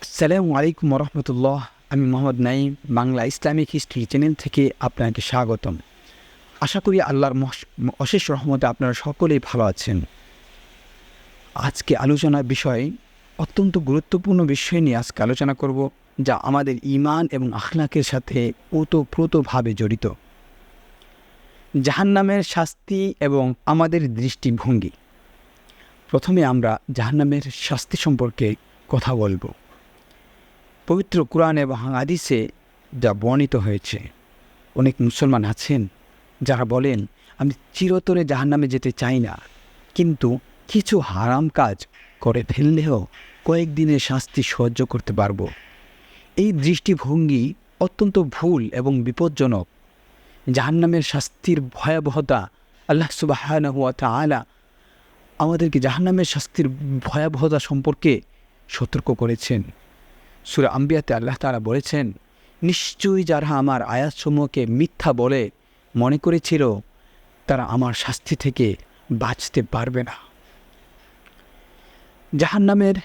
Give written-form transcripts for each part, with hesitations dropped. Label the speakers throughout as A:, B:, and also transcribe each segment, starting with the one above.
A: আসসালামু আলাইকুম রহমতুল্লাহ। আমি Mohammad Naim, Bangla Islamic history channel থেকে আপনাকে স্বাগতম। আশা করি আল্লাহর অশেষ রহমতে আপনারা সকলেই ভালো আছেন। আজকে আলোচনার বিষয় অত্যন্ত গুরুত্বপূর্ণ বিষয় নিয়ে আজকে আলোচনা করব, যা আমাদের ঈমান এবং আখলাকের সাথে ওতপ্রোতভাবে জড়িত। জাহান্নামের শাস্তি এবং আমাদের দৃষ্টিভঙ্গি। প্রথমে আমরা জাহান্নামের শাস্তি সম্পর্কে কথা বলবো। পবিত্র কুরআন এবং হাদিসে যা বর্ণিত হয়েছে, অনেক মুসলমান আছেন যারা বলেন, আমি চিরতরে জাহান্নামে যেতে চাই না, কিন্তু কিছু হারাম কাজ করে ফেললেও কয়েকদিনের শাস্তি সহ্য করতে পারবো। এই দৃষ্টিভঙ্গি অত্যন্ত ভুল এবং বিপজ্জনক। জাহান্নামের শাস্তির ভয়াবহতা আল্লাহ সুবহানাহু ওয়া তাআলা আমাদেরকে জাহান্নামের শাস্তির ভয়াবহতা সম্পর্কে সতর্ক করেছেন। সূরা আম্বিয়াতে আল্লাহ তাআলা বলেছেন, নিশ্চয়ই যারা আমার আয়াতসমূহকে মিথ্যা বলে মনে করেছিল, তারা আমার শাস্তি থেকে বাঁচতে পারবে না। জাহান্নামের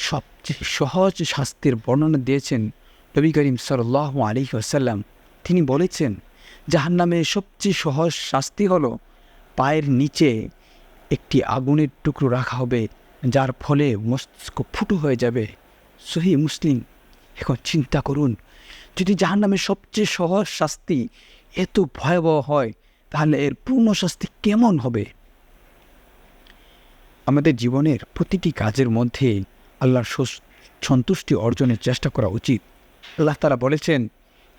A: সবচেয়ে সহজ শাস্তির বর্ণনা দিয়েছেন নবী করিম সাল্লাল্লাহু আলাইহি ওয়াসাল্লাম। তিনি বলেছেন, জাহান্নামের সবচেয়ে সহজ শাস্তি হলো পায়ের নিচে একটি আগুনের টুকরো রাখা হবে, যার ফলে মস্তিষ্ক ফুটো হয়ে যাবে। সহিহ মুসলিম। এখন চিন্তা করুন, যদি জাহান্নামের সবচেয়ে সহজ শাস্তি এত ভয়াবহ হয়, তাহলে এর পূর্ণ শাস্তি কেমন হবে? আমাদের জীবনের প্রতিটি কাজের মধ্যে আল্লাহর সন্তুষ্টি অর্জনের চেষ্টা করা উচিত। আল্লাহ তাআলা বলেছেন,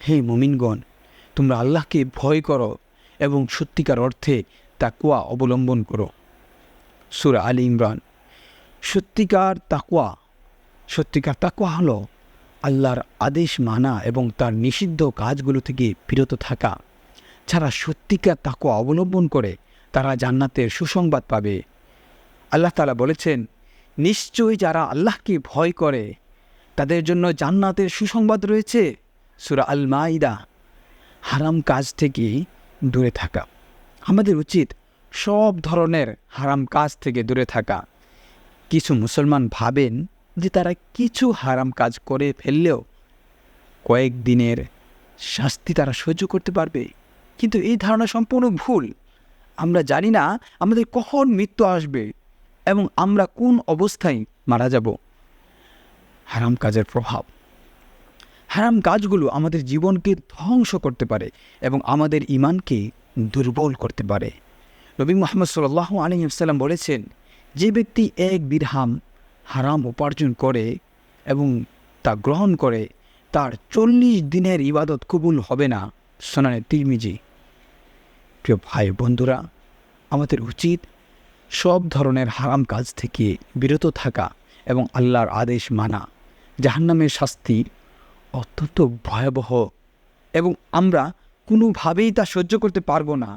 A: হে মুমিনগণ, তোমরা আল্লাহকে ভয় করো এবং সত্যিকার অর্থে তাকওয়া অবলম্বন করো। সূরা আলী ইমরান। সত্যিকার তাকওয়া হলো আল্লাহর আদেশ মানা এবং তার নিষিদ্ধ কাজগুলো থেকে বিরত থাকা। যারা সত্যিকার তাকওয়া অবলম্বন করে, তারা জান্নাতের সুসংবাদ পাবে। আল্লাহ তাআলা বলেছেন, নিশ্চয়ই যারা আল্লাহকে ভয় করে, তাদের জন্য জান্নাতের সুসংবাদ রয়েছে। সূরা আল মাইদা। হারাম কাজ থেকে দূরে থাকা। আমাদের উচিত সব ধরনের হারাম কাজ থেকে দূরে থাকা। কিছু মুসলমান ভাবেন যে তারা কিছু হারাম কাজ করে ফেললেও কয়েকদিনের শাস্তি তারা সহ্য করতে পারবে, কিন্তু এই ধারণা সম্পূর্ণ ভুল। আমরা জানি না আমাদের কখন মৃত্যু আসবে এবং আমরা কোন অবস্থায় মারা যাব। হারাম কাজের প্রভাব। হারাম কাজগুলো আমাদের জীবনকে ধ্বংস করতে পারে এবং আমাদের ঈমানকে দুর্বল করতে পারে। নবী মুহাম্মদ সাল্লাল্লাহু আলাইহি ওয়াসাল্লাম বলেছেন, যে ব্যক্তি 1 দিরহাম হারাম উপার্জন করে এবং তা গ্রহণ করে, তার 40 দিনের ইবাদত কবুল হবে না। সুনানে তিরমিজি। প্রিয় ভাই বন্ধুরা, আমাদের উচিত সব ধরনের হারাম কাজ থেকে বিরত থাকা এবং আল্লাহর আদেশ মানা। জাহান্নামের শাস্তি অত্যন্ত ভয়াবহ এবং আমরা কোনোভাবেই তা সহ্য করতে পারবো না।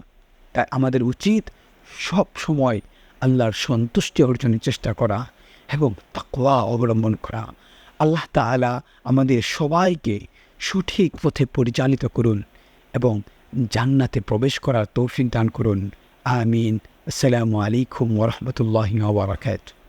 A: তাই আমাদের উচিত সব সময় আল্লাহর সন্তুষ্টি অর্জনের চেষ্টা করা এবং তাকওয়া অবলম্বন করা। আল্লাহ তাআলা আমাদের সবাইকে সঠিক পথে পরিচালিত করুন এবং জান্নাতে প্রবেশ করার তৌফিক দান করুন। আমিন। আসসালামু আলাইকুম ওয়া রাহমাতুল্লাহি ওয়া বারাকাতুহু।